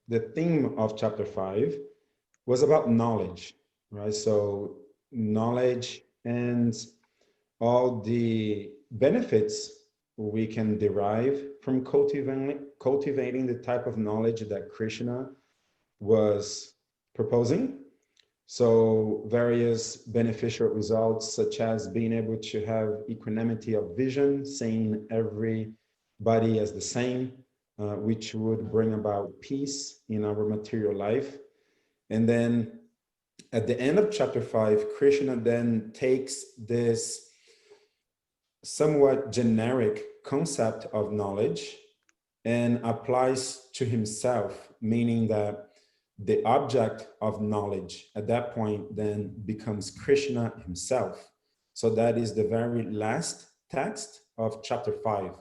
the theme of chapter 5 was about knowledge, right? So knowledge and all the benefits we can derive from cultivating the type of knowledge that Krishna was proposing. So various beneficial results, such as being able to have equanimity of vision, seeing everybody as the same, which would bring about peace in our material life. And then at the end of chapter 5, Krishna then takes this somewhat generic concept of knowledge and applies to himself, meaning that the object of knowledge at that point then becomes Krishna himself. So that is the very last text of chapter 5.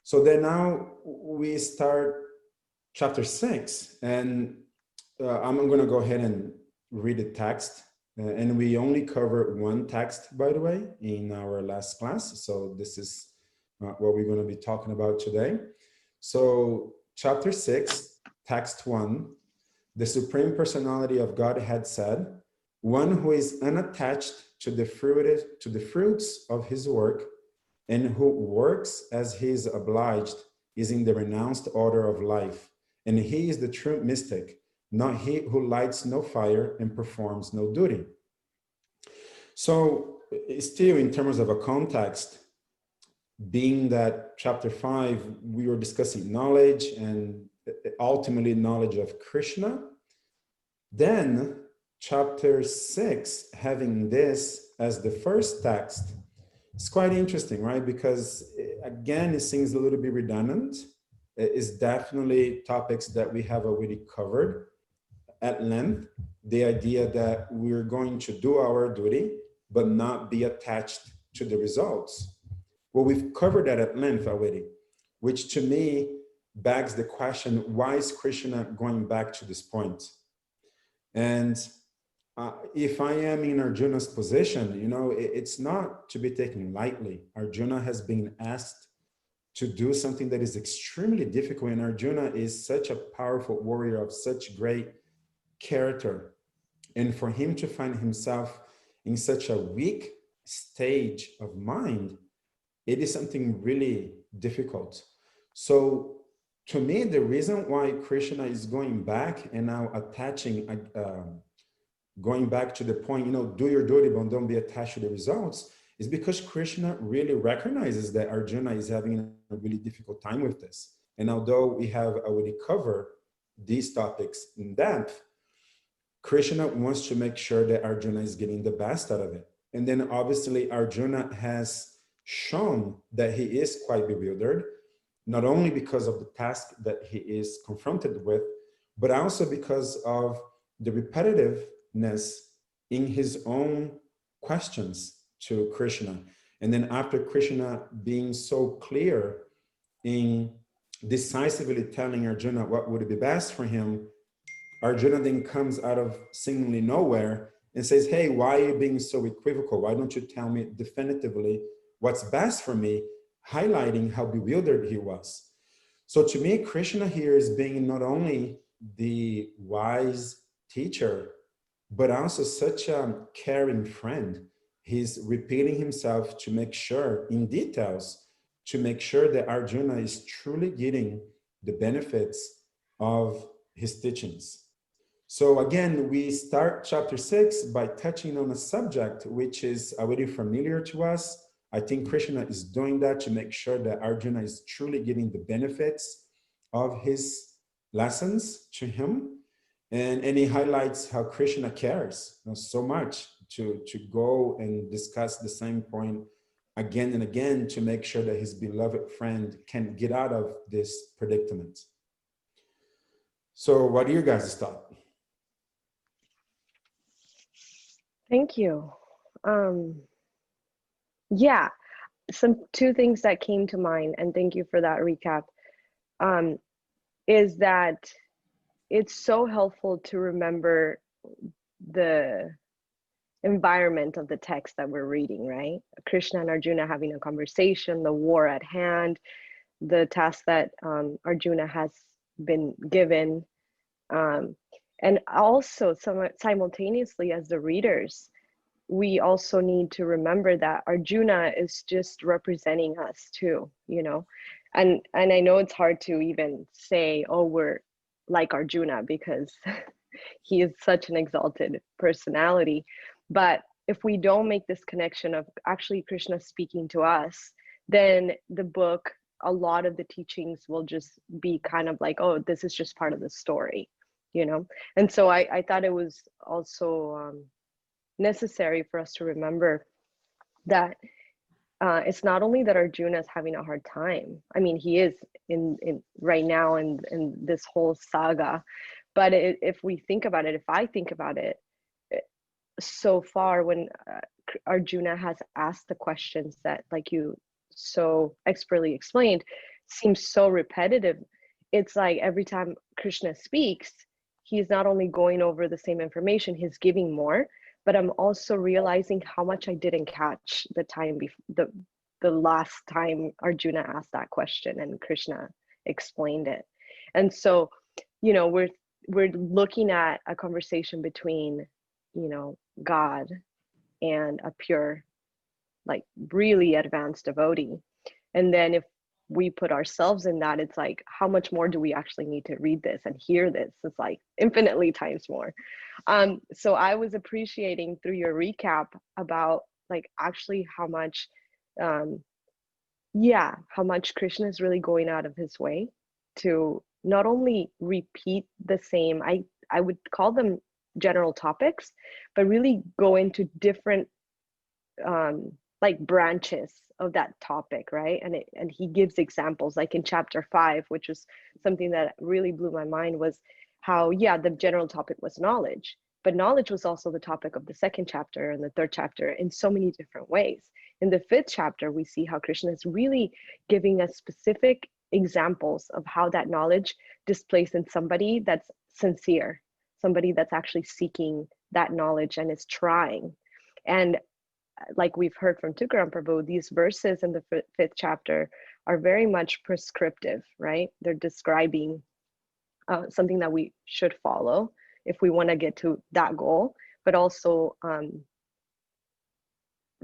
So then now we start chapter 6, and I'm going to go ahead and read the text. And we only cover one text, by the way, in our last class. So this is what we're going to be talking about today. So chapter 6, text 1, the Supreme Personality of Godhead said, one who is unattached to the fruits of his work and who works as he is obliged is in the renounced order of life. And he is the true mystic, not he who lights no fire and performs no duty. So still in terms of a context, being that chapter 5, we were discussing knowledge and ultimately knowledge of Krishna. Then chapter 6, having this as the first text, it's quite interesting, right? Because again, it seems a little bit redundant. It's definitely topics that we have already covered at length. The idea that we're going to do our duty, but not be attached to the results. Well, we've covered that at length already, which to me begs the question, why is Krishna going back to this point? And if I am in Arjuna's position, you know, it's not to be taken lightly. Arjuna has been asked to do something that is extremely difficult, and Arjuna is such a powerful warrior of such great character. And for him to find himself in such a weak stage of mind, it is something really difficult. So to me, the reason why Krishna is going back and now attaching, going back to the point, you know, do your duty, but don't be attached to the results, is because Krishna really recognizes that Arjuna is having a really difficult time with this. And although we have already covered these topics in depth, Krishna wants to make sure that Arjuna is getting the best out of it. And then obviously Arjuna has shown that he is quite bewildered, not only because of the task that he is confronted with, but also because of the repetitiveness in his own questions to Krishna. And then after Krishna being so clear in decisively telling Arjuna what would be best for him, Arjuna then comes out of seemingly nowhere and says, hey, why are you being so equivocal? Why don't you tell me definitively what's best for me, highlighting how bewildered he was. So to me, Krishna here is being not only the wise teacher, but also such a caring friend. He's repeating himself to make sure, in details, to make sure that Arjuna is truly getting the benefits of his teachings. So again, we start chapter 6 by touching on a subject which is already familiar to us. I think Krishna is doing that to make sure that Arjuna is truly getting the benefits of his lessons to him. And he highlights how Krishna cares, you know, so much to go and discuss the same point again and again to make sure that his beloved friend can get out of this predicament. So what do you guys thought? Thank you. Yeah, two things that came to mind, and thank you for that recap, is that it's so helpful to remember the environment of the text that we're reading, right? Krishna and Arjuna having a conversation, the war at hand, the task that Arjuna has been given. And also simultaneously as the readers, we also need to remember that Arjuna is just representing us too, you know. And I know it's hard to even say, oh, we're like Arjuna, because he is such an exalted personality. But if we don't make this connection of actually Krishna speaking to us, then the book, a lot of the teachings will just be kind of like, oh, this is just part of the story, you know. And so I thought it was also necessary for us to remember that it's not only that Arjuna is having a hard time. I mean, he is in right now in this whole saga. But if we think about it, if I think about it, so far when Arjuna has asked the questions that, like you so expertly explained, seems so repetitive. It's like every time Krishna speaks, he's not only going over the same information, he's giving more, but I'm also realizing how much I didn't catch the time before the last time Arjuna asked that question and Krishna explained it. And so, you know, we're looking at a conversation between, you know, God and a pure, like really advanced devotee. And then if we put ourselves in that, it's like, how much more do we actually need to read this and hear this? It's like infinitely times more. So I was appreciating through your recap about like actually how much, how much Krishna is really going out of his way to not only repeat the same, I would call them general topics, but really go into different like branches of that topic, right? And he gives examples, like in chapter 5, which was something that really blew my mind, was how the general topic was knowledge, but knowledge was also the topic of the second chapter and the third chapter in so many different ways. In the 5th chapter, we see how Krishna is really giving us specific examples of how that knowledge displays in somebody that's sincere, somebody that's actually seeking that knowledge and is trying. And like we've heard from Tukaram Prabhu, these verses in the 5th chapter are very much prescriptive, right? They're describing something that we should follow if we want to get to that goal, but also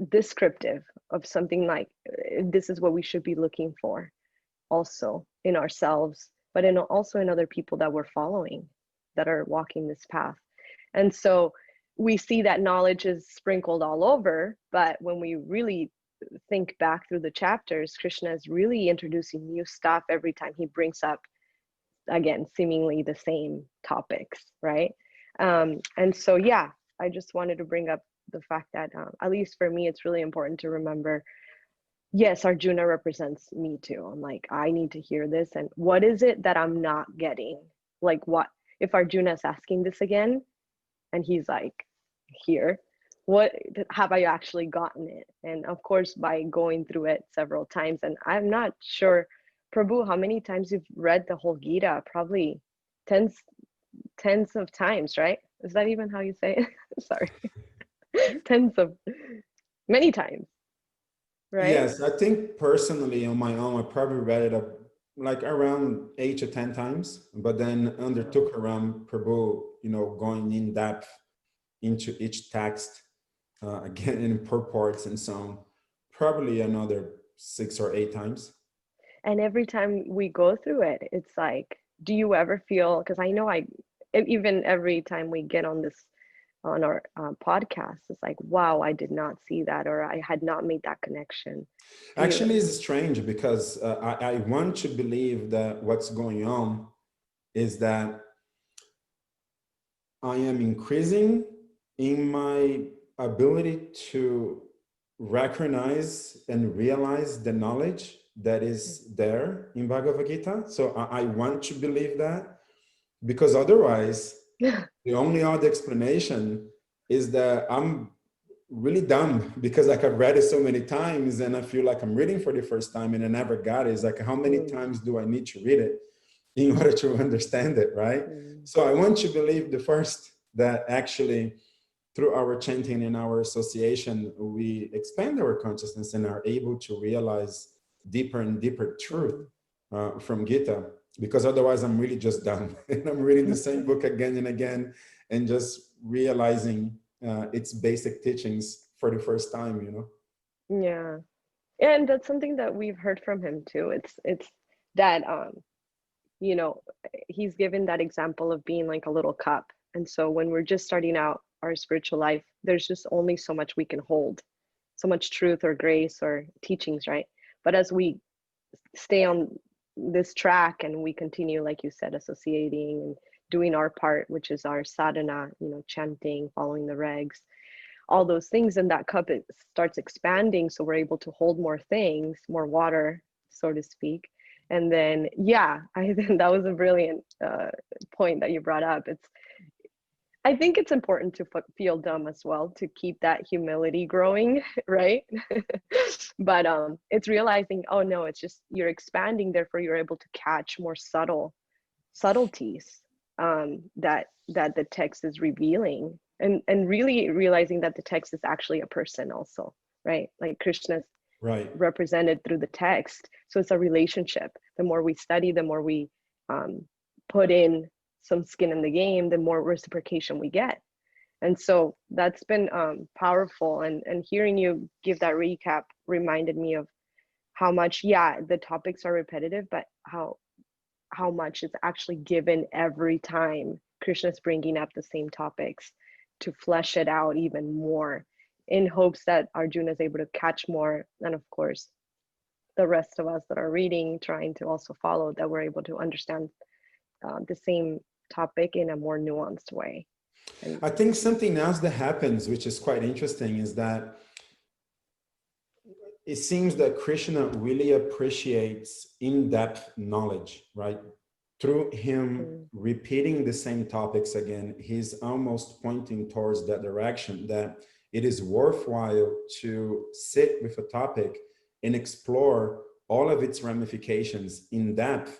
descriptive of something like this is what we should be looking for also in ourselves, but also in other people that we're following that are walking this path. And so we see that knowledge is sprinkled all over, but when we really think back through the chapters, Krishna is really introducing new stuff every time he brings up, again, seemingly the same topics, right? And so, I just wanted to bring up the fact that, at least for me, it's really important to remember, yes, Arjuna represents me too. I'm like, I need to hear this. And what is it that I'm not getting? Like, what if Arjuna is asking this again? And he's like, here, what have I actually gotten it? And of course, by going through it several times, and I'm not sure, Prabhu, how many times you've read the whole Gita? Probably tens of times, right? Is that even how you say it? Sorry. Many times, right? Yes, I think personally on my own, I probably read it like around 8 to 10 times, but then undertook around Prabhu, going in depth into each text, again in purports and so on, probably another 6 or 8 times. And every time we go through it, it's like, do you ever feel, because I know even every time we get on our podcast, it's like, wow, I did not see that, or I had not made that connection. Actually, it's strange because I want to believe that what's going on is that I am increasing in my ability to recognize and realize the knowledge that is there in Bhagavad Gita. So I want to believe that, because otherwise, the only other explanation is that I'm really dumb, because like I've read it so many times and I feel like I'm reading for the first time and I never got it. It's like, how many times do I need to read it in order to understand it, right? So I want to believe the first, that actually through our chanting and our association, we expand our consciousness and are able to realize deeper and deeper truth from Gita. because otherwise I'm really just dumb and I'm reading the same book again and again and just realizing its basic teachings for the first time, you know? Yeah. And that's something that we've heard from him too. It's that you know, he's given that example of being like a little cup. And so when we're just starting out our spiritual life, there's just only so much we can hold, so much truth or grace or teachings, right? But as we stay on this track and we continue, like you said, associating and doing our part, which is our sadhana, you know, chanting, following the regs, all those things, and that cup, it starts expanding, so we're able to hold more things, more water, so to speak. And then yeah, I think that was a brilliant point that you brought up. I think it's important to feel dumb as well, to keep that humility growing, right? But it's realizing, oh no, it's just you're expanding, therefore you're able to catch more subtleties that the text is revealing, and really realizing that the text is actually a person also, right? Like Krishna's Right. represented through the text, so it's a relationship. The more we study, the more we put in some skin in the game, the more reciprocation we get. And so that's been powerful, and hearing you give that recap reminded me of how much, yeah, the topics are repetitive, but how much is actually given every time Krishna's bringing up the same topics, to flesh it out even more, in hopes that Arjuna is able to catch more, and of course the rest of us that are reading, trying to also follow, that we're able to understand the same topic in a more nuanced way. And I think something else that happens, which is quite interesting, is that it seems that Krishna really appreciates in-depth knowledge, right? Through him repeating the same topics again, he's almost pointing towards that direction, that it is worthwhile to sit with a topic and explore all of its ramifications in depth,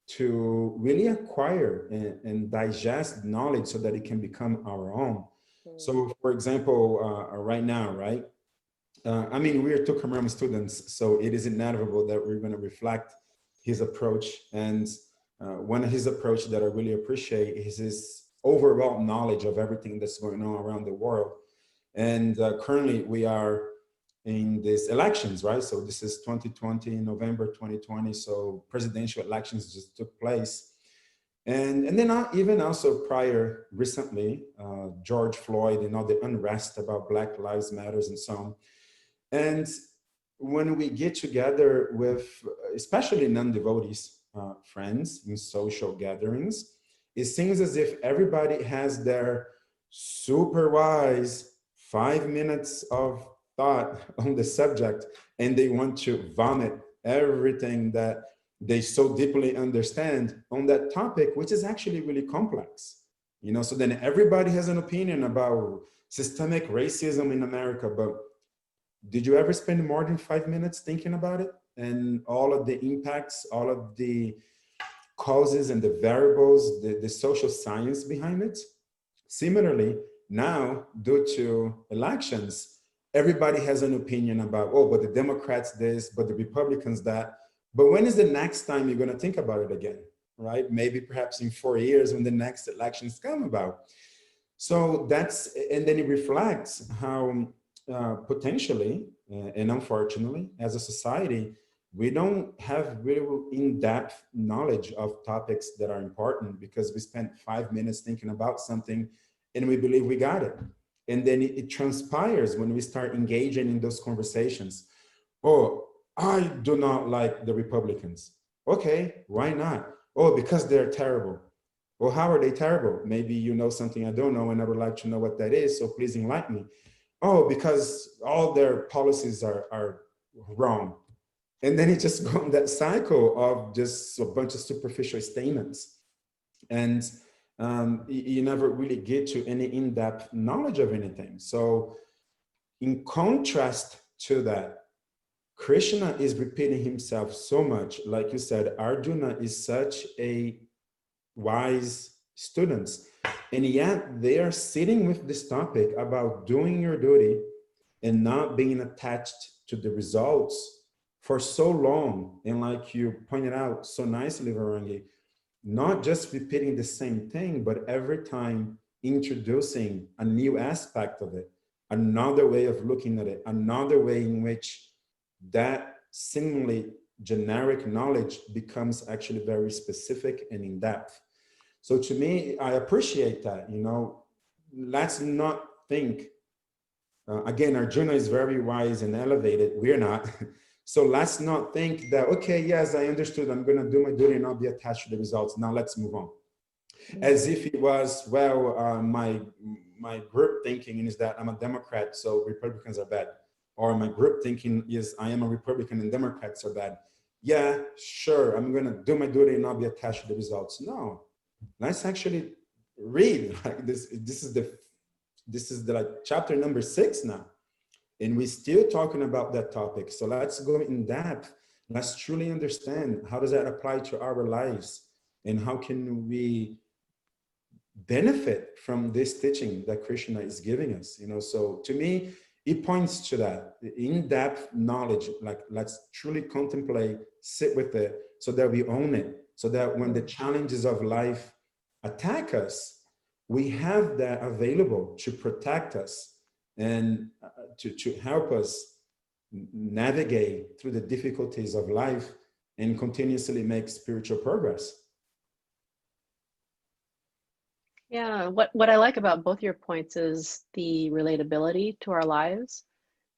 to really acquire and digest knowledge so that it can become our own. So for example, right now, right? I mean, we are two Kamram students, so it is inevitable that we're going to reflect his approach. And one of his approach that I really appreciate is his overall knowledge of everything that's going on around the world. And currently we are in these elections, right? So this is 2020, November 2020. So presidential elections just took place. And then even also prior, recently, George Floyd and all the unrest about Black Lives Matters and so on. And when we get together with, especially non-devotees, friends in social gatherings, it seems as if everybody has their super wise 5 minutes of thought on the subject, and they want to vomit everything that they so deeply understand on that topic, which is actually really complex. You know, so then everybody has an opinion about systemic racism in America, but did you ever spend more than 5 minutes thinking about it and all of the impacts, all of the causes and the variables, the social science behind it? Similarly, now, due to elections, everybody has an opinion about, oh, but the Democrats this, but the Republicans that. But when is the next time you're going to think about it again, right? Maybe perhaps in 4 years when the next elections come about. So that's, and then it reflects how potentially, and unfortunately, as a society, we don't have real in-depth knowledge of topics that are important because we spent 5 minutes thinking about something and we believe we got it. And then it transpires when we start engaging in those conversations. Oh, I do not like the Republicans. Okay, why not? Oh, because they're terrible. Well, how are they terrible? Maybe you know something I don't know and I would like to know what that is, so please enlighten me. Oh, because all their policies are wrong. And then it just goes on that cycle of just a bunch of superficial statements. And you never really get to any in-depth knowledge of anything. So in contrast to that, Krishna is repeating himself so much. Like you said, Arjuna is such a wise student. And yet they are sitting with this topic about doing your duty and not being attached to the results for so long. And like you pointed out so nicely, Varangi, not just repeating the same thing, but every time introducing a new aspect of it, another way of looking at it, another way in which that seemingly generic knowledge becomes actually very specific and in depth. So to me, I appreciate that, you know, let's not think, again, Arjuna is very wise and elevated, we're not. So let's not think that, okay, yes, I understood, I'm gonna do my duty and not be attached to the results. Now let's move on. As if it was, well, my group thinking is that I'm a Democrat, so Republicans are bad. Or my group thinking is I am a Republican and Democrats are bad. Yeah, sure, I'm gonna do my duty and not be attached to the results. No, let's actually read. Like this is the like chapter number 6 now. And we're still talking about that topic. So let's go in depth. Let's truly understand how does that apply to our lives and how can we benefit from this teaching that Krishna is giving us, you know? So to me, it points to that in-depth knowledge, like let's truly contemplate, sit with it so that we own it, so that when the challenges of life attack us, we have that available to protect us and to help us navigate through the difficulties of life and continuously make spiritual progress. Yeah, what I like about both your points is the relatability to our lives.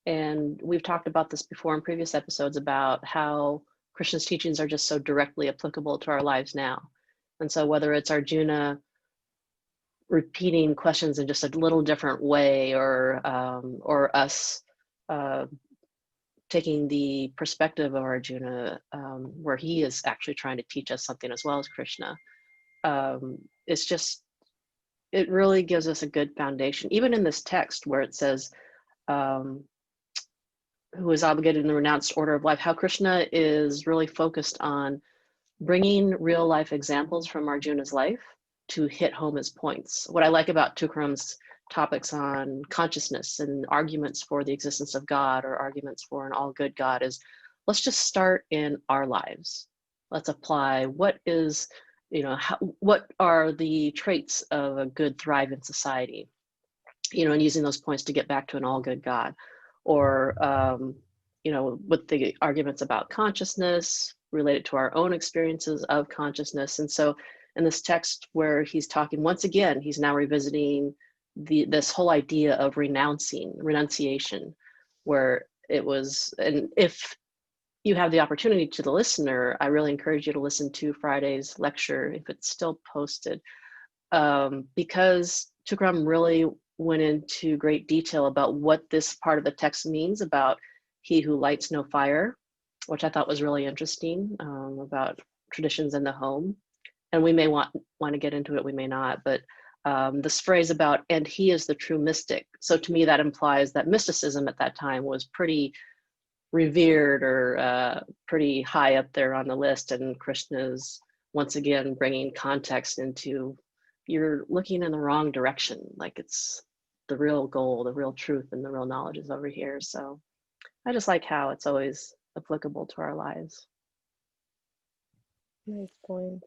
And we've talked about this before in previous episodes about how Krishna's teachings are just so directly applicable to our lives now. And so whether it's Arjuna repeating questions in just a little different way, or us taking the perspective of Arjuna, where he is actually trying to teach us something as well as Krishna, it's just, it really gives us a good foundation. Even in this text where it says, who is obligated in the renounced order of life, how Krishna is really focused on bringing real life examples from Arjuna's life to hit home his points. What I like about Tukram's topics on consciousness and arguments for the existence of God or arguments for an all good God is, let's just start in our lives. Let's apply what is, you know, what are the traits of a good, thriving society, you know, and using those points to get back to an all good God. Or, you know, with the arguments about consciousness related to our own experiences of consciousness. And so in this text where he's talking, once again, he's now revisiting this whole idea of renunciation, where it was, and if you have the opportunity to the listener, I really encourage you to listen to Friday's lecture if it's still posted, because Tukram really went into great detail about what this part of the text means about he who lights no fire, which I thought was really interesting, about traditions in the home. And we may want to get into it, we may not, but this phrase about, and he is the true mystic. So to me, that implies that mysticism at that time was pretty revered or pretty high up there on the list. And Krishna's once again bringing context into, you're looking in the wrong direction. Like it's the real goal, the real truth, and the real knowledge is over here. So I just like how it's always applicable to our lives. Nice point.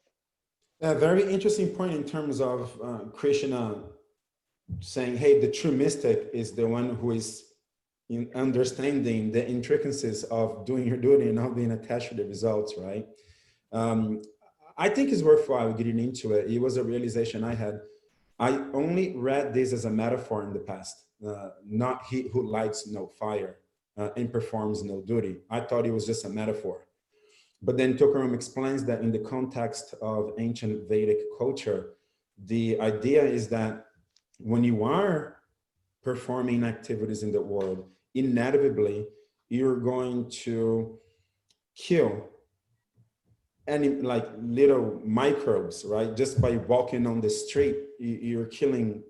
A very interesting point in terms of Krishna saying, hey, the true mystic is the one who is in understanding the intricacies of doing your duty and not being attached to the results, right? I think it's worthwhile getting into it. It was a realization I had. I only read this as a metaphor in the past, not he who lights no fire and performs no duty. I thought it was just a metaphor. But then Tukram explains that in the context of ancient Vedic culture, the idea is that when you are performing activities in the world, inevitably, you're going to kill any like little microbes, right? Just by walking on the street, you're killing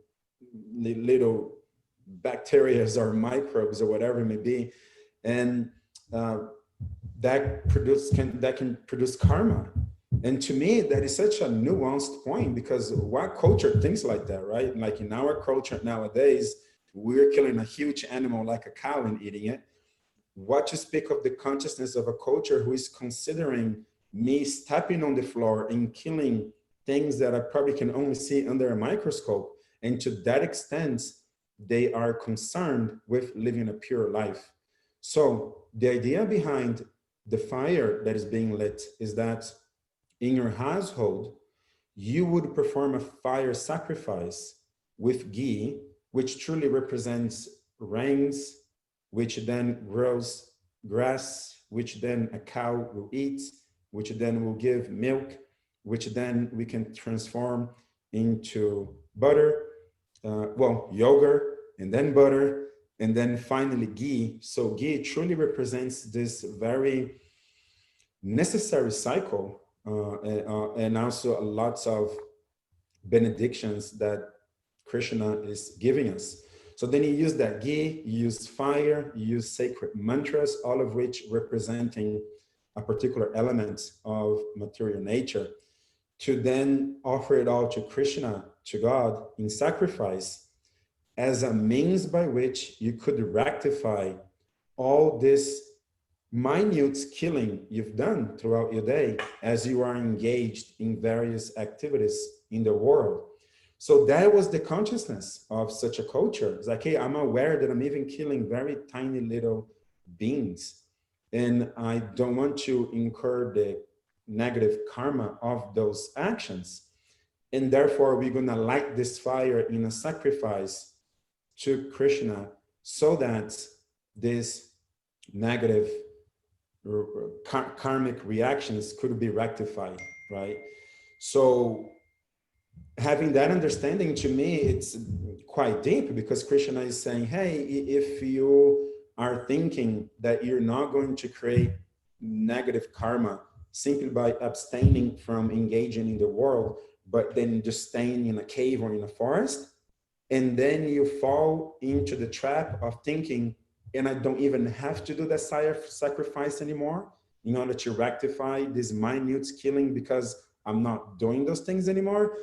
the little bacteria or microbes or whatever it may be. And that can produce karma. And to me, that is such a nuanced point, because what culture thinks like that, right? Like in our culture nowadays, we're killing a huge animal like a cow and eating it. what to speak of the consciousness of a culture who is considering me stepping on the floor and killing things that I probably can only see under a microscope. And to that extent, they are concerned with living a pure life. So the idea behind the fire that is being lit is that in your household, you would perform a fire sacrifice with ghee, which truly represents rains, which then grows grass, which then a cow will eat, which then will give milk, which then we can transform into butter, well, yogurt, and then butter, and then finally ghee. So ghee truly represents this very necessary cycle, and also lots of benedictions that Krishna is giving us. So then you use that ghee, you use fire, you use sacred mantras, all of which representing a particular element of material nature, to then offer it all to Krishna, to God, in sacrifice, as a means by which you could rectify all this minute killing you've done throughout your day as you are engaged in various activities in the world. So that was the consciousness of such a culture. It's like, hey, I'm aware that I'm even killing very tiny little beings, and I don't want to incur the negative karma of those actions. And therefore, we're going to light this fire in a sacrifice to Krishna so that this negative karmic reactions could be rectified, right? So having that understanding, to me, it's quite deep, because Krishna is saying, hey, if you are thinking that you're not going to create negative karma simply by abstaining from engaging in the world, but then just staying in a cave or in a forest, and then you fall into the trap of thinking, and I don't even have to do that sacrifice anymore in order to rectify this minute killing because I'm not doing those things anymore,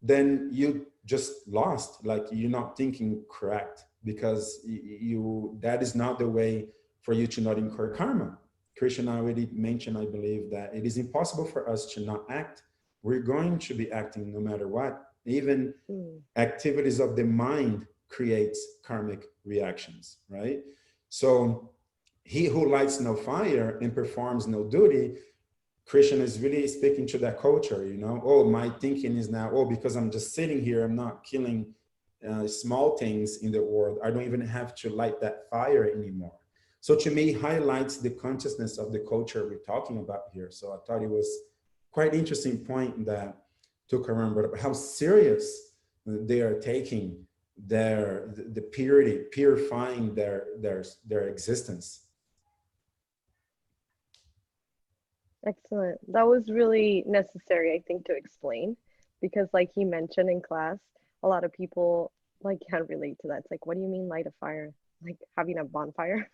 then you just lost. Like, you're not thinking correct, because that is not the way for you to not incur karma. Krishna already mentioned, I believe, that it is impossible for us to not act. We're going to be acting no matter what. Even activities of the mind creates karmic reactions, right? So he who lights no fire and performs no duty, Krishna is really speaking to that culture, you know, oh, my thinking is now, oh, because I'm just sitting here, I'm not killing small things in the world, I don't even have to light that fire anymore. So to me, highlights the consciousness of the culture we're talking about here. So I thought it was quite interesting point that took around, but how serious they are taking the purity, purifying their existence. Excellent. That was really necessary, I think, to explain, because like he mentioned in class, a lot of people like can't relate to that. It's like, what do you mean light a fire? Like having a bonfire?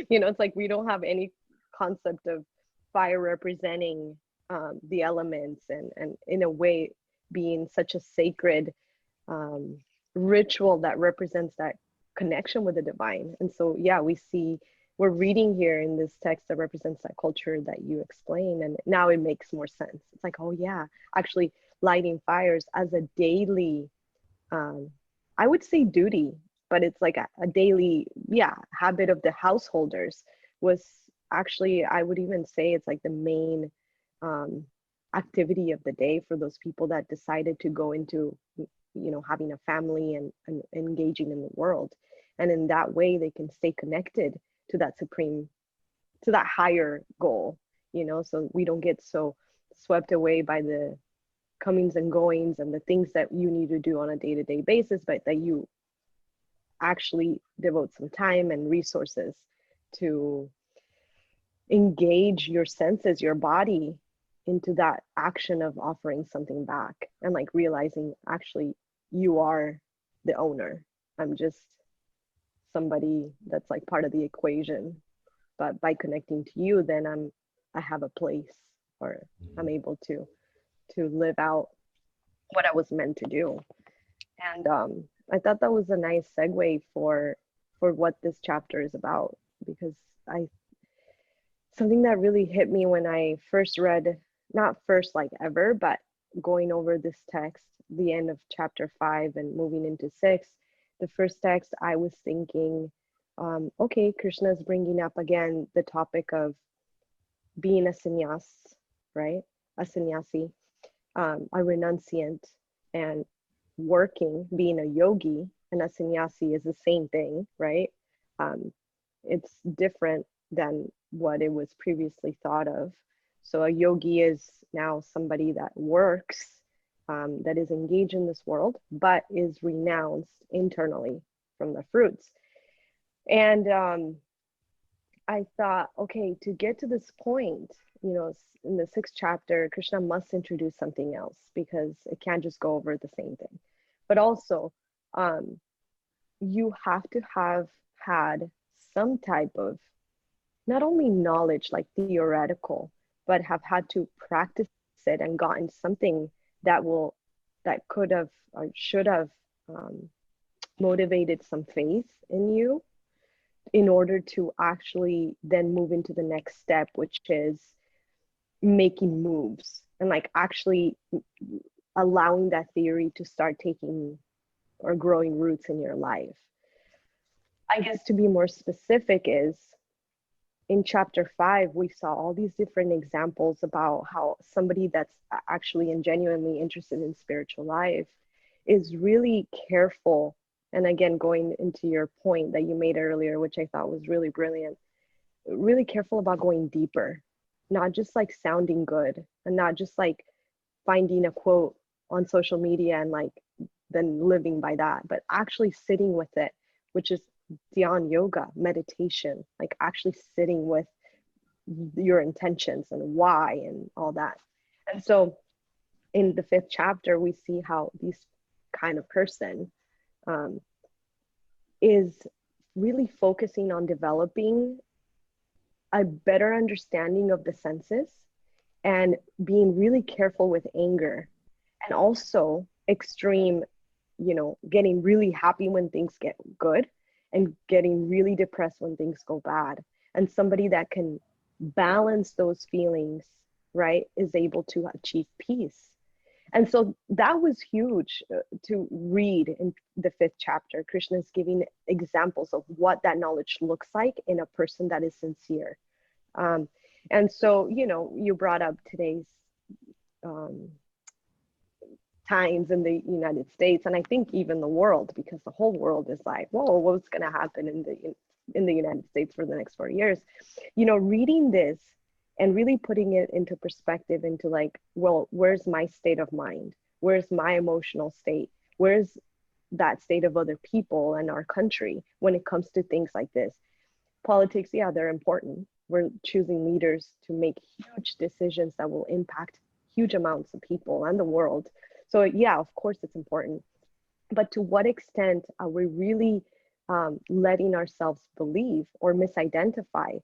You know, it's like we don't have any concept of fire representing the elements, and in a way being such a sacred ritual that represents that connection with the divine. And so, yeah, we're reading here in this text that represents that culture that you explain, and now it makes more sense. It's like, oh yeah, actually lighting fires as a daily, I would say duty, but it's like a daily, yeah, habit of the householders was actually, I would even say it's like the main activity of the day for those people that decided to go into, you know, having a family and engaging in the world. And in that way, they can stay connected to that supreme, to that higher goal, you know, so we don't get so swept away by the comings and goings and the things that you need to do on a day-to-day basis, but that you actually devote some time and resources to engage your senses, your body, into that action of offering something back, and like realizing actually you are the owner. I'm just somebody that's like part of the equation, but by connecting to you, then I have a place, or I'm able to live out what I was meant to do. And I thought that was a nice segue for what this chapter is about, because something that really hit me when I first read, not first like ever, but going over this text, the end of chapter 5 and moving into 6, the first text, I was thinking, okay, Krishna is bringing up again the topic of being a sannyas, right? A sannyasi, a renunciant, and working, being a yogi and a sannyasi is the same thing, right? It's different than what it was previously thought of. So a yogi is now somebody that works, that is engaged in this world, but is renounced internally from the fruits. And I thought, okay, to get to this point, you know, in the 6th chapter, Krishna must introduce something else because it can't just go over the same thing. But also, you have to have had some type of not only knowledge, like theoretical, but have had to practice it and gotten something that could have or should have motivated some faith in you in order to actually then move into the next step, which is making moves and like actually allowing that theory to start taking or growing roots in your life. I guess to be more specific is in chapter 5, we saw all these different examples about how somebody that's actually and genuinely interested in spiritual life is really careful. And again, going into your point that you made earlier, which I thought was really brilliant, really careful about going deeper, not just like sounding good and not just like finding a quote on social media and like then living by that, but actually sitting with it, which is dhyan yoga, meditation, like actually sitting with your intentions and why and all that. And so in the 5th chapter, we see how this kind of person is really focusing on developing a better understanding of the senses and being really careful with anger, and also extreme, you know, getting really happy when things get good and getting really depressed when things go bad. And somebody that can balance those feelings, right, is able to achieve peace. And so that was huge to read in the 5th chapter. Krishna is giving examples of what that knowledge looks like in a person that is sincere. And so, you know, you brought up today's times in the United States, and I think even the world, because the whole world is like, whoa, what's going to happen in the United States for the next 4 years? You know, reading this and really putting it into perspective into like, well, where's my state of mind? Where's my emotional state? Where's that state of other people and our country when it comes to things like this? Politics, yeah, they're important. We're choosing leaders to make huge decisions that will impact huge amounts of people and the world. So yeah, of course it's important. But to what extent are we really letting ourselves believe or misidentify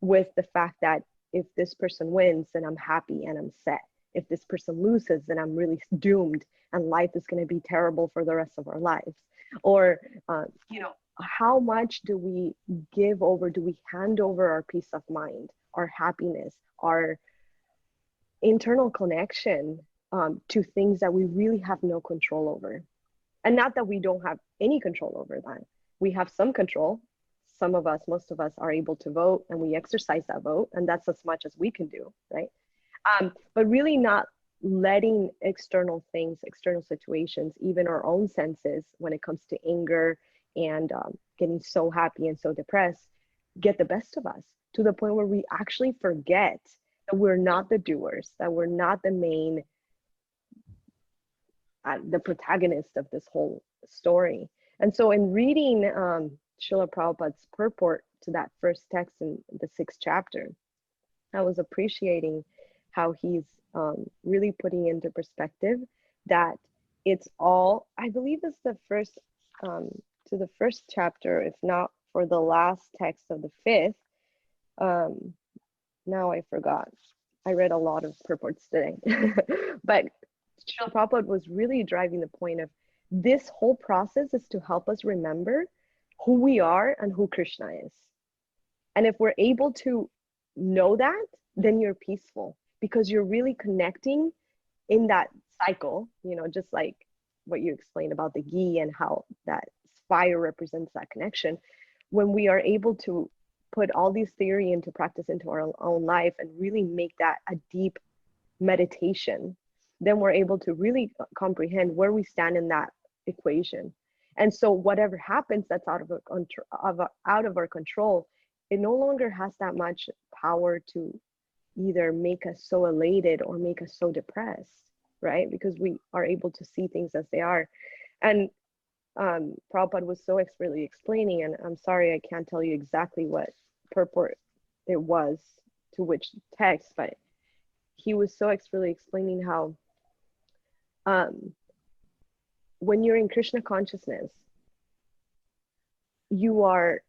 with the fact that if this person wins, then I'm happy and I'm set. If this person loses, then I'm really doomed and life is going to be terrible for the rest of our lives. Or, you know, how much do we give over, do we hand over our peace of mind, our happiness, our internal connection to things that we really have no control over? And not that we don't have any control over that. We have some control. Some of us, most of us are able to vote and we exercise that vote, and that's as much as we can do, right? But really not letting external things, external situations, even our own senses when it comes to anger and getting so happy and so depressed, get the best of us to the point where we actually forget that we're not the doers, that we're not the main, the protagonist of this whole story. And so in reading Srila Prabhupada's purport to that first text in the 6th chapter, I was appreciating how he's really putting into perspective that it's all, I believe it's the first, to the first chapter, if not for the last text of the 5th. Now I forgot. I read a lot of purports today. But Srila Prabhupada was really driving the point of this whole process is to help us remember who we are and who Krishna is. And if we're able to know that, then you're peaceful, because you're really connecting in that cycle, you know, just like what you explained about the ghee and how that fire represents that connection. When we are able to put all these theory into practice into our own life and really make that a deep meditation, then we're able to really comprehend where we stand in that equation. And so whatever happens that's out of our control, it no longer has that much power to either make us so elated or make us so depressed, right? Because we are able to see things as they are. And Prabhupada was so expertly explaining, and I'm sorry I can't tell you exactly what purport it was to which text, but he was so expertly explaining how when you're in Krishna consciousness, you are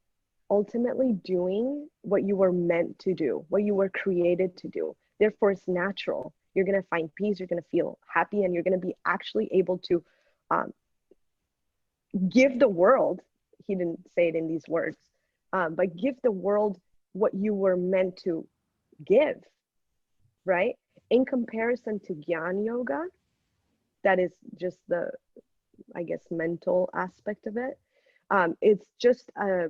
ultimately doing what you were meant to do, what you were created to do. Therefore, it's natural. You're going to find peace, you're going to feel happy, and you're going to be actually able to give the world, he didn't say it in these words, but give the world what you were meant to give, right? In comparison to Gyan Yoga, that is just the, I guess, mental aspect of it. It's just a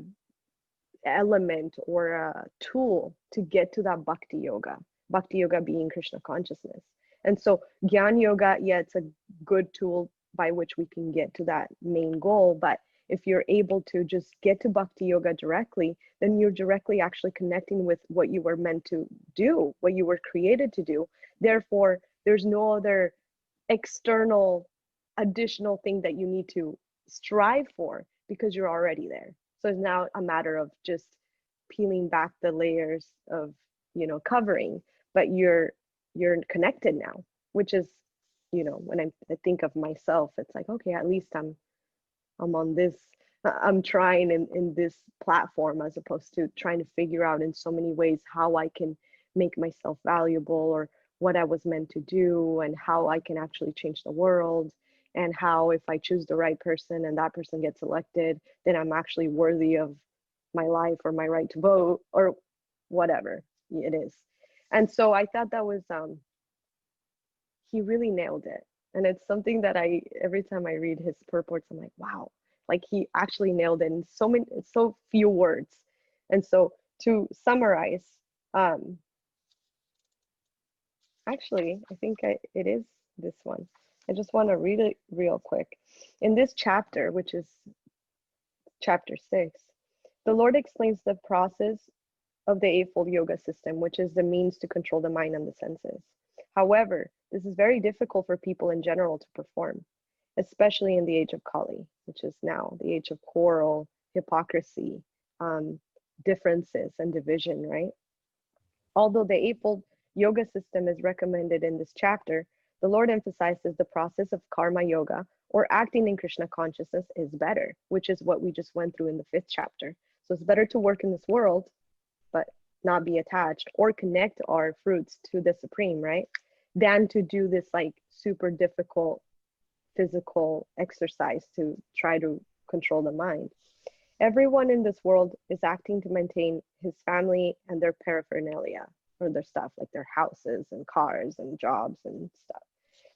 element or a tool to get to that Bhakti Yoga being Krishna consciousness. And so Gyan Yoga, yeah, it's a good tool by which we can get to that main goal. But if you're able to just get to Bhakti Yoga directly, then you're directly actually connecting with what you were meant to do, what you were created to do. Therefore, there's no other external additional thing that you need to strive for, because you're already there. So it's now a matter of just peeling back the layers of, you know, covering, but you're connected now, which is, you know, when I think of myself, it's like, okay, at least I'm on this, I'm trying in this platform, as opposed to trying to figure out in so many ways how I can make myself valuable, or what I was meant to do, and how I can actually change the world, and how if I choose the right person and that person gets elected, then I'm actually worthy of my life or my right to vote or whatever it is. And so I thought that was, he really nailed it. And it's something that every time I read his purports, I'm like, wow, like he actually nailed it in so few words. And so to summarize, actually, I think it is this one. I just want to read it real quick. In this chapter, which is chapter 6, the Lord explains the process of the Eightfold Yoga system, which is the means to control the mind and the senses. However, this is very difficult for people in general to perform, especially in the age of Kali, which is now the age of quarrel, hypocrisy, differences, and division, right? Although the Eightfold Yoga system is recommended in this chapter, the Lord emphasizes the process of karma yoga, or acting in Krishna consciousness, is better, which is what we just went through in the 5th chapter. So it's better to work in this world, but not be attached or connect our fruits to the Supreme, right? Than to do this like super difficult physical exercise to try to control the mind. Everyone in this world is acting to maintain his family and their paraphernalia, or their stuff, like their houses and cars and jobs and stuff.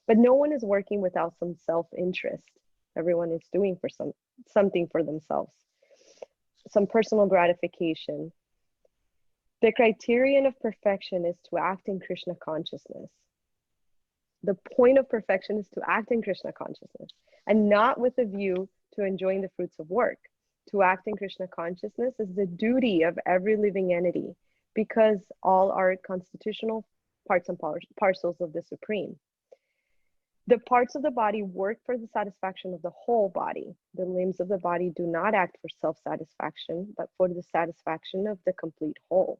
But no one is working without some self-interest. Everyone is doing for something for themselves, some personal gratification. The criterion of perfection is to act in Krishna consciousness. The point of perfection is to act in Krishna consciousness, and not with a view to enjoying the fruits of work. To act in Krishna consciousness is the duty of every living entity, because all are constitutional parts and parcels of the Supreme. The parts of the body work for the satisfaction of the whole body. The limbs of the body do not act for self-satisfaction, but for the satisfaction of the complete whole.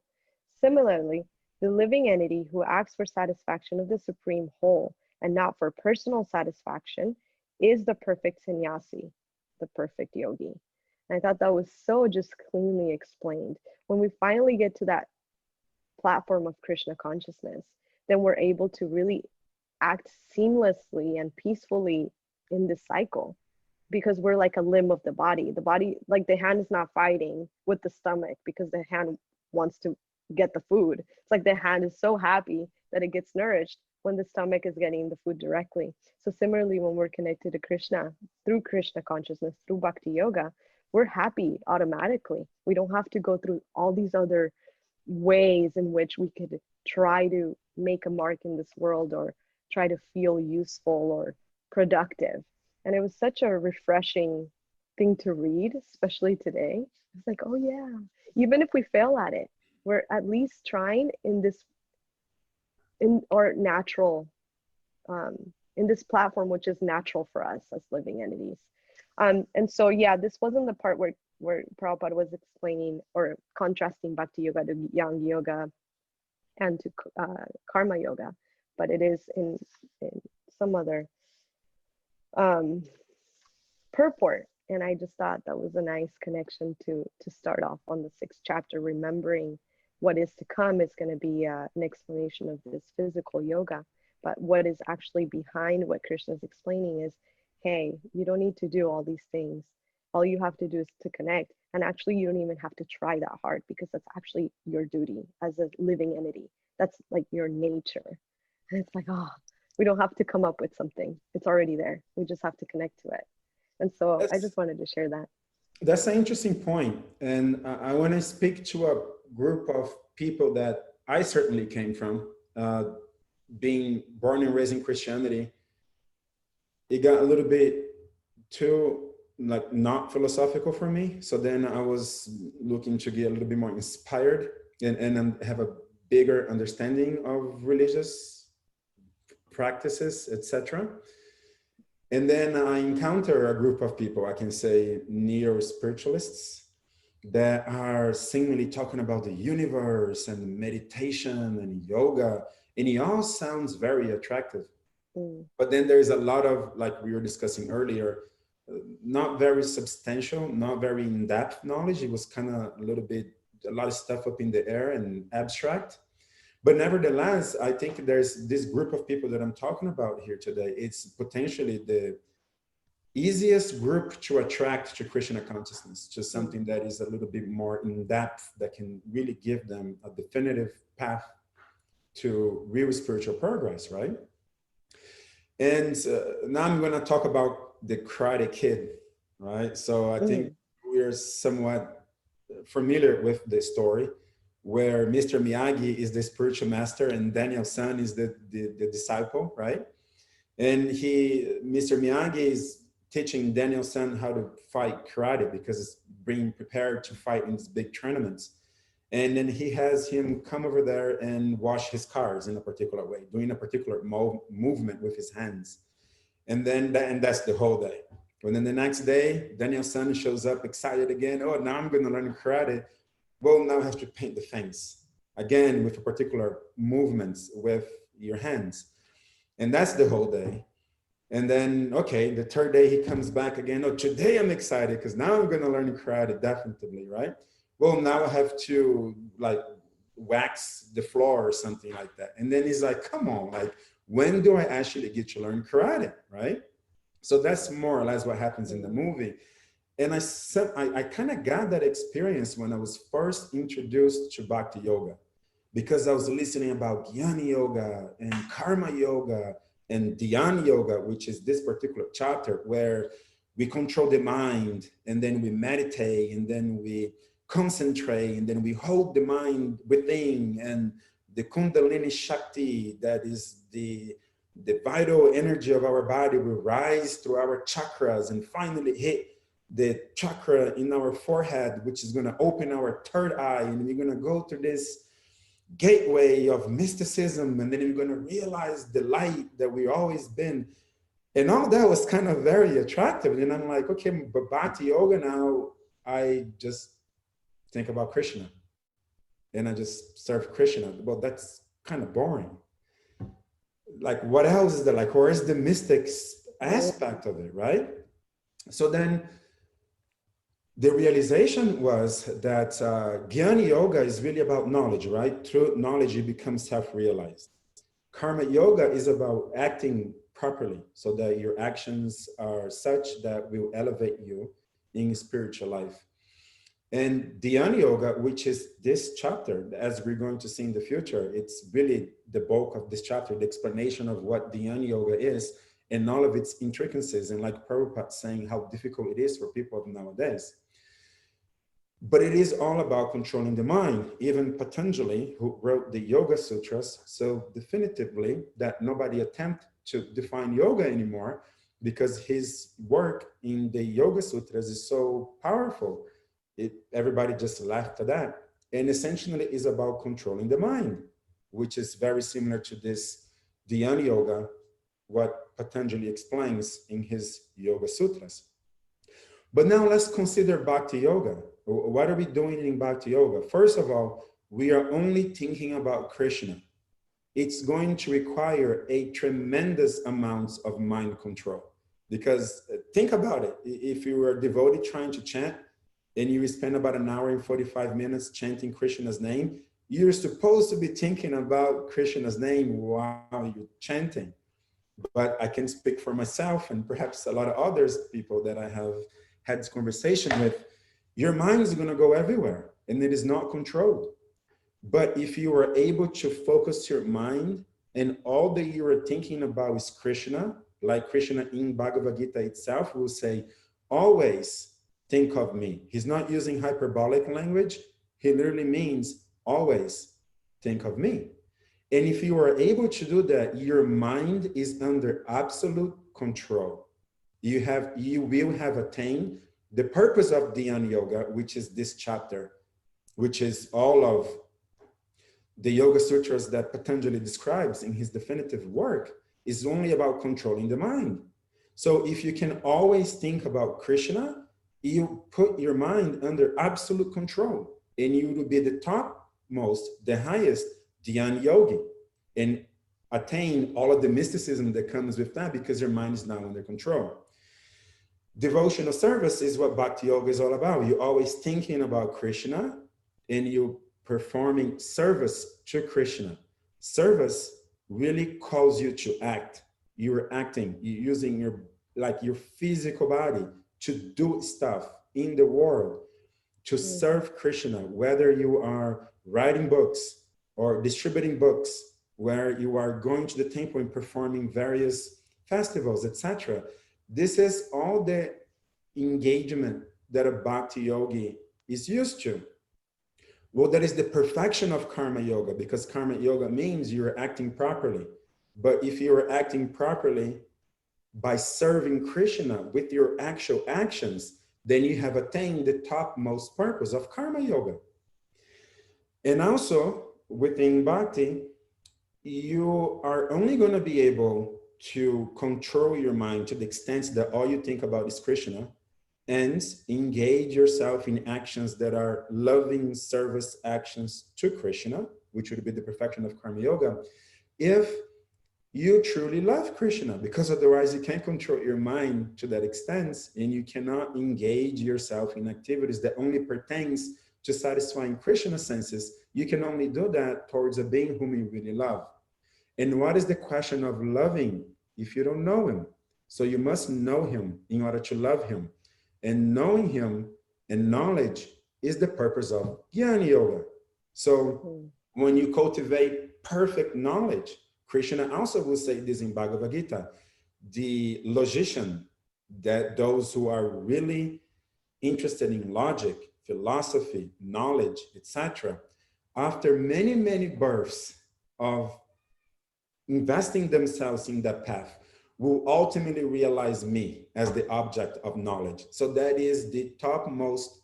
Similarly, the living entity who acts for satisfaction of the Supreme Whole and not for personal satisfaction is the perfect sannyasi, the perfect yogi. And I thought that was so just cleanly explained. When we finally get to that platform of Krishna consciousness, then we're able to really act seamlessly and peacefully in this cycle, because we're like a limb of the body. The body, like the hand is not fighting with the stomach, because the hand wants to get the food. It's like the hand is so happy that it gets nourished when the stomach is getting the food directly. So similarly, when we're connected to Krishna, through Krishna consciousness, through Bhakti Yoga, we're happy automatically. We don't have to go through all these other ways in which we could try to make a mark in this world or try to feel useful or productive. And it was such a refreshing thing to read, especially today. It's like, oh yeah, even if we fail at it, we're at least trying in this, in our natural, in this platform, which is natural for us as living entities. And so, yeah, this wasn't the part where Prabhupada was explaining or contrasting Bhakti Yoga to Jnana Yoga and to Karma Yoga, but it is in some other purport. And I just thought that was a nice connection to start off on the 6th chapter, remembering what is to come is going to be an explanation of this physical yoga. But what is actually behind what Krishna is explaining is, hey, you don't need to do all these things. All you have to do is to connect. And actually, you don't even have to try that hard, because that's actually your duty as a living entity. That's like your nature. And it's like, oh, we don't have to come up with something. It's already there. We just have to connect to it. And so I just wanted to share that. That's an interesting point. And I want to speak to a group of people that I certainly came from. Being born and raised in Christianity, it got a little bit too like not philosophical for me. So then I was looking to get a little bit more inspired and have a bigger understanding of religious practices, etc. And then I encounter a group of people, I can say neo-spiritualists, that are seemingly talking about the universe and meditation and yoga, and it all sounds very attractive. But then there's a lot of, like we were discussing earlier, not very substantial, not very in-depth knowledge. It was kind of a lot of stuff up in the air and abstract. But nevertheless, I think there's this group of people that I'm talking about here today. It's potentially the easiest group to attract to Krishna consciousness, just something that is a little bit more in depth, that can really give them a definitive path to real spiritual progress, right? And now I'm going to talk about the Karate Kid, right? So I think we're somewhat familiar with the story, where Mr. Miyagi is the spiritual master and Daniel-san is the disciple, right? And Mr. Miyagi is teaching Daniel-san how to fight karate, because it's being prepared to fight in these big tournaments. And then he has him come over there and wash his cars in a particular way, doing a particular movement with his hands. And then that's the whole day. And then the next day, Daniel-san shows up excited again. Oh, now I'm going to learn karate. Well, now I have to paint the fence again with a particular movements with your hands. And that's the whole day. And then, okay, the third day he comes back again. Oh, today I'm excited because now I'm going to learn karate definitively, right? Well, now I have to like wax the floor or something like that. And then he's like, come on, like, when do I actually get to learn karate, right? So that's more or less what happens in the movie. And I kind of got that experience when I was first introduced to Bhakti Yoga, because I was listening about Jnana Yoga and Karma Yoga and Dhyana Yoga, which is this particular chapter where we control the mind and then we meditate and then we concentrate and then we hold the mind within, and the Kundalini Shakti, that is the vital energy of our body, will rise through our chakras and finally hit the chakra in our forehead, which is going to open our third eye, and we're going to go through this gateway of mysticism, and then we're going to realize the light that we've always been. And all that was kind of very attractive. And I'm like, okay, but Bhakti Yoga now, I just think about Krishna and I just serve Krishna. Well, that's kind of boring. Like, what else is there? Like, where's the mystics aspect of it, right? So then the realization was that Jnana Yoga is really about knowledge, right? Through knowledge, you become self-realized. Karma Yoga is about acting properly so that your actions are such that will elevate you in spiritual life. And Dhyana Yoga, which is this chapter, as we're going to see in the future, it's really the bulk of this chapter, the explanation of what Dhyana Yoga is and all of its intricacies, and like Prabhupada saying how difficult it is for people nowadays. But it is all about controlling the mind. Even Patanjali, who wrote the Yoga Sutras, so definitively that nobody attempt to define yoga anymore, because his work in the Yoga Sutras is so powerful. Everybody just laughed at that. And essentially is about controlling the mind, which is very similar to this Dhyana Yoga, what Patanjali explains in his Yoga Sutras. But now let's consider Bhakti Yoga. What are we doing in Bhakti Yoga? First of all, we are only thinking about Krishna. It's going to require a tremendous amount of mind control. Because think about it, if you were a devotee trying to chant, and you spend about an hour and 45 minutes chanting Krishna's name, you're supposed to be thinking about Krishna's name while you're chanting. But I can speak for myself and perhaps a lot of others people that I have had this conversation with. Your mind is going to go everywhere and it is not controlled. But if you are able to focus your mind and all that you are thinking about is Krishna, like Krishna in Bhagavad Gita itself will say, always think of me. He's not using hyperbolic language. He literally means always think of me. And if you are able to do that, your mind is under absolute control. You will have attained the purpose of Dhyana Yoga, which is this chapter, which is all of the Yoga Sutras that Patanjali describes in his definitive work, is only about controlling the mind. So if you can always think about Krishna, you put your mind under absolute control and you will be the topmost, the highest Dhyana Yogi and attain all of the mysticism that comes with that because your mind is now under control. Devotional service is what Bhakti Yoga is all about. You're always thinking about Krishna and you're performing service to Krishna. Service really calls you to act. You're acting, you're using your physical body to do stuff in the world, to serve Krishna, whether you are writing books or distributing books, where you are going to the temple and performing various festivals, etc. This is all the engagement that a Bhakti Yogi is used to. Well, that is the perfection of Karma Yoga, because Karma Yoga means you're acting properly. But if you're acting properly by serving Krishna with your actual actions, then you have attained the topmost purpose of Karma Yoga. And also within Bhakti, you are only going to be able to control your mind to the extent that all you think about is Krishna and engage yourself in actions that are loving service actions to Krishna, which would be the perfection of Karma Yoga, if you truly love Krishna, because otherwise you can't control your mind to that extent and you cannot engage yourself in activities that only pertains to satisfying Krishna's senses. You can only do that towards a being whom you really love. And what is the question of loving if you don't know him? So you must know him in order to love him. And knowing him and knowledge is the purpose of Jnana Yoga. So when you cultivate perfect knowledge, Krishna also will say this in Bhagavad Gita, the logician, that those who are really interested in logic, philosophy, knowledge, etc., after many, many births of investing themselves in that path, will ultimately realize me as the object of knowledge. So that is the topmost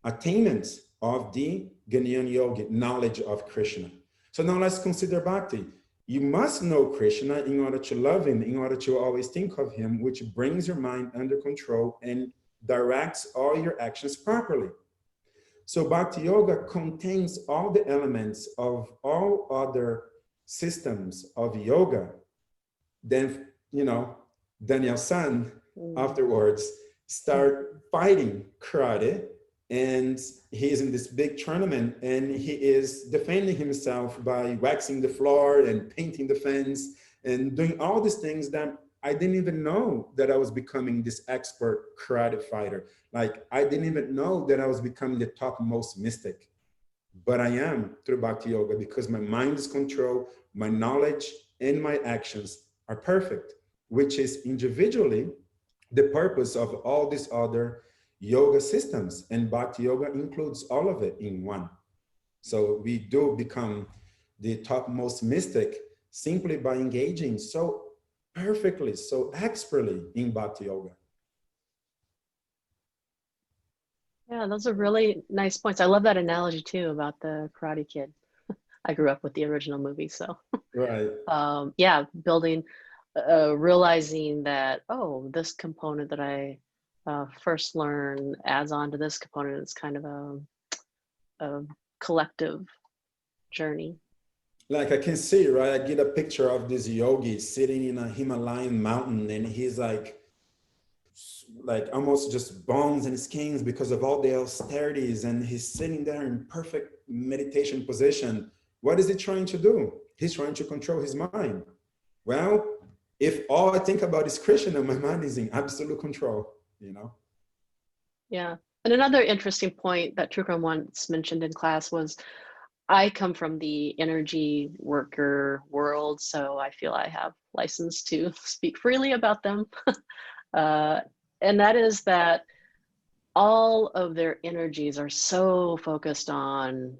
attainment of the Jnana Yoga, knowledge of Krishna. So now let's consider Bhakti. You must know Krishna in order to love him, in order to always think of him, which brings your mind under control and directs all your actions properly. So Bhakti Yoga contains all the elements of all other systems of yoga. Then, Daniel's son afterwards start fighting karate, and he's in this big tournament and he is defending himself by waxing the floor and painting the fence and doing all these things that I didn't even know that I was becoming this expert karate fighter. Like, I didn't even know that I was becoming the topmost mystic. But I am through Bhakti Yoga, because my mind is controlled, my knowledge and my actions are perfect, which is individually the purpose of all these other yoga systems. And Bhakti Yoga includes all of it in one. So we do become the topmost mystic simply by engaging so perfectly, so expertly in Bhakti Yoga. Yeah, those are really nice points. I love that analogy too about the Karate Kid. I grew up with the original movie, so Right. yeah, building, realizing that, oh, this component that I first learned adds on to this component. It's kind of a collective journey. Like, I can see, right? I get a picture of this yogi sitting in a Himalayan mountain, and he's like almost just bones and skins because of all the austerities, and he's sitting there in perfect meditation position. What is he trying to do? He's trying to control his mind. Well, if all I think about is Krishna, my mind is in absolute control, you know? Yeah. And another interesting point that Tukram once mentioned in class was, I come from the energy worker world, so I feel I have license to speak freely about them. And that is that all of their energies are so focused on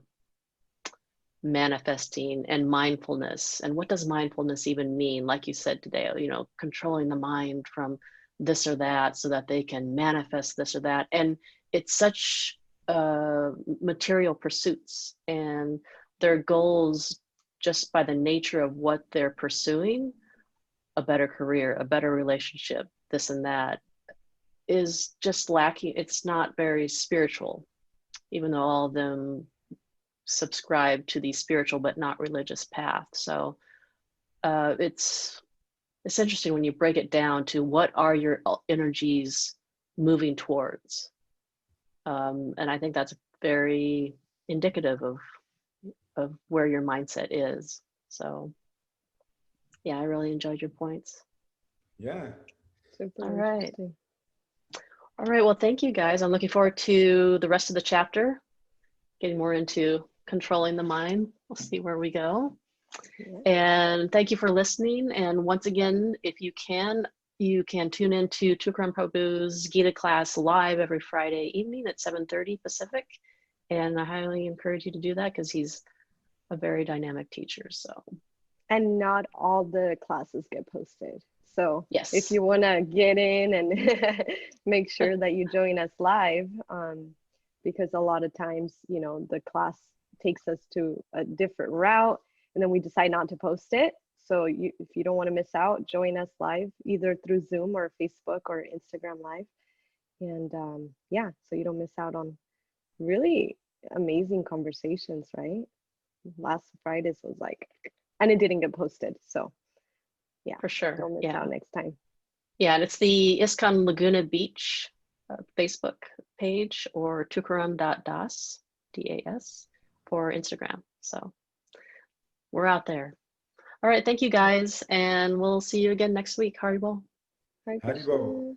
manifesting and mindfulness. And what does mindfulness even mean? Like you said today, you know, controlling the mind from this or that so that they can manifest this or that. And it's such material pursuits, and their goals, just by the nature of what they're pursuing, a better career, a better relationship, this and that, is just lacking. It's not very spiritual, even though all of them subscribe to the spiritual but not religious path. So it's interesting when you break it down to what are your energies moving towards. And I think that's very indicative of where your mindset is. So yeah, I really enjoyed your points. Yeah. Super All right. interesting. All right, well, thank you guys. I'm looking forward to the rest of the chapter, getting more into controlling the mind. We'll see where we go. Yeah. And thank you for listening. And once again, if you can tune into Tukram Prabhu's Gita class live every Friday evening at 7:30 Pacific. And I highly encourage you to do that because he's a very dynamic teacher. So, And not all the classes get posted. So yes, if you want to get in and make sure that you join us live, because a lot of times, you know, the class takes us to a different route and then we decide not to post it. So if you don't want to miss out, join us live, either through Zoom or Facebook or Instagram Live. And yeah, so you don't miss out on really amazing conversations, right? Last Friday's was like, and it didn't get posted. So yeah, for sure. don't miss Yeah. out next time. Yeah, and it's the ISKCON Laguna Beach Facebook page, or tukaram.das, DAS, for Instagram. So we're out there. All right, thank you guys, and we'll see you again next week. Haribol. Hare Haribol. Krishna.